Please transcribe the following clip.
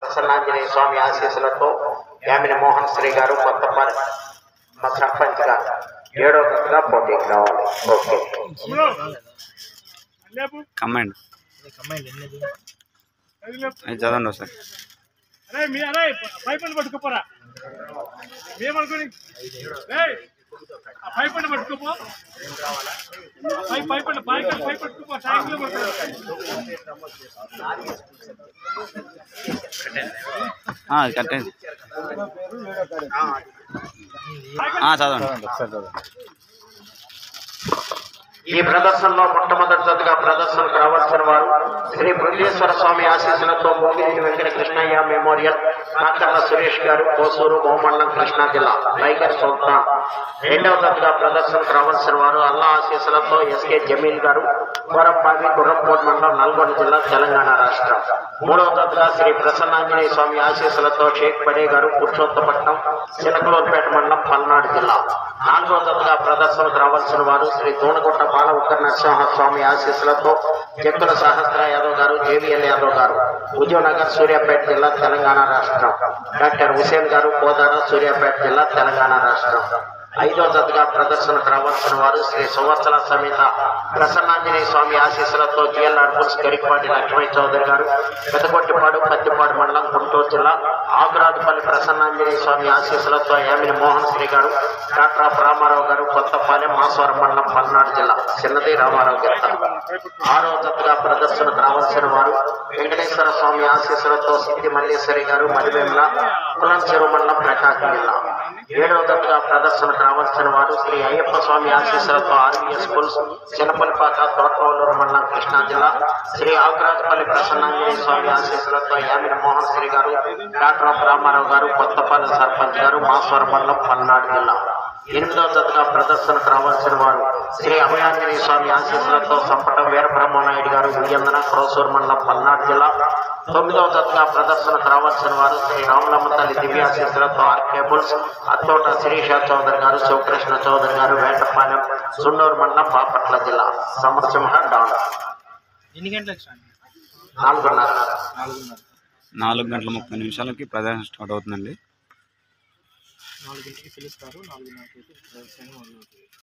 ప్రసన్నాంజనేయ స్వామి ఆశీస్సులతో యామిని మోహన్ శ్రీ గారు కొత్తపల్లి మా సర్పంచ్ గారు 7వ తరగతిగా పోటీకి రావాలి. ఓకే కమాండ్ చదవండి సార్. పట్టుకోపోరా పట్టుకోపో కట్టండి. చదవండి. ఈ ప్రదర్శనలో మొట్టమొదటిగా ప్రదర్శనకు రావాల్సిన వారు శ్రీ బృందేశ్వర స్వామి ఆశీస్సులతో మోగిరెడ్డి వెంకట కృష్ణయ్య మెమోరియల్ కాకర్ల సురేష్ గారు కోసూరు మోమండలం కృష్ణా జిల్లా టైగర్ సుల్తాన్. 2వ తరగతిగా ప్రదర్శనకు రావాల్సిన వారు అల్లా ఆశీస్సులతో ఎస్కే జమీల్ గారు కోరంపామి గుర్రంపోట్ మండలం నల్గొండ జిల్లా తెలంగాణ రాష్ట్రం. 3వ తరగతిగా శ్రీ ప్రసన్నాంజనేయ స్వామి ఆశీస్సులతో షేక్ పడే గారు పురుషోత్తపట్నం చిలకలూరుపేట మండలం పల్నాడు జిల్లా. 4వ తరగతిగా ప్రదర్శనకు రావాల్సిన వారు శ్రీ దూనగుట్ట బాల ఉత్తర నరసింహ స్వామి ఆశీస్సులతో జక్కుల సహస్ర యాదవ్ గారు జేవిఎల్ యాదవ్ గారు ఉద్యోనగర్ సూర్యాపేట జిల్లా తెలంగాణ రాష్ట్రం. డాక్టర్ హుసేన్ గారు కోదాడ సూర్యాపేట జిల్లా తెలంగాణ రాష్ట్రం. 5వ తరగతిగా ప్రదర్శనకు రావాల్సిన వారు శ్రీ సంవత్సర సమేత ప్రసన్నాంజనేయ స్వామి ఆశీస్సులతో జిఎల్ అర్బుల్స్ గరికపాటి లక్ష్మయ్య చౌదరి గారు పెదకొట్టిపాడు పత్తిపాడు మండలం గుంటూరు జిల్లా. ఆకురాజుపల్లి ప్రసన్నాంజనేయ స్వామి ఆశీస్సులతో యామిని మోహన్ శ్రీ గారు డాక్టర్ రామారావు గారు కొత్తపాలెం మాసవరం మండలం పల్నాడు జిల్లా చిన్నది రామారావు గిత్త. 6వ తరగతిగా ప్రదర్శనకు రావాల్సిన వారు వెంకటేశ్వర స్వామి ఆశీస్సులతో సిద్ధి మల్లేశ్వరి గారు మరివేముల కులం చెరువు మండలం ప్రకాశం జిల్లా. 7వ తరగతిగా ప్రదర్శనకు రావాల్సిన వారు శ్రీ అయ్యప్ప స్వామి ఆశీస్సులతో ఆర్వీఎస్ స్కూల్స్ చిన్నపల్లిపాక తోటవల్లూరు మండలం కృష్ణా జిల్లా. శ్రీ ఆకురాజుపల్లి ప్రసన్నాంజనేయ స్వామి ఆశీస్సులతో యామిని మోహన్ శ్రీ గారు డాక్టర్ రామారావు గారు కొత్తపల్లి సర్పంచ్ గారు మాస్వరం మండలం పల్నాడు జిల్లా. 8వ తరగతిగా ప్రదర్శనకు రావాల్సిన వారు శ్రీ అభయాంజనేయ స్వామి ఆశీస్సులతో సంపటం వీరబ్రహ్మనాయుడు గారు ఉయ్యందన క్రోసూరు మండలం పల్నాడు జిల్లా. 9వ తరగతిగా ప్రదర్శనకు రావాల్సిన వారు శ్రీ రాములమ్మ తల్లి దివ్యాశీస్సులతో ఆర్ కేబుల్స్ అత్తోట శిరీష చౌదరి గారు శివకృష్ణ చౌదరి గారు వేటపాలెం సున్నూరు మండలం బాపట్ల జిల్లా. సమరసింహ డాన్. 4:30 ప్రదర్శన స్టార్ట్ అవుతుందండి. 4 గంటలకి పిలుస్తారు. 4:30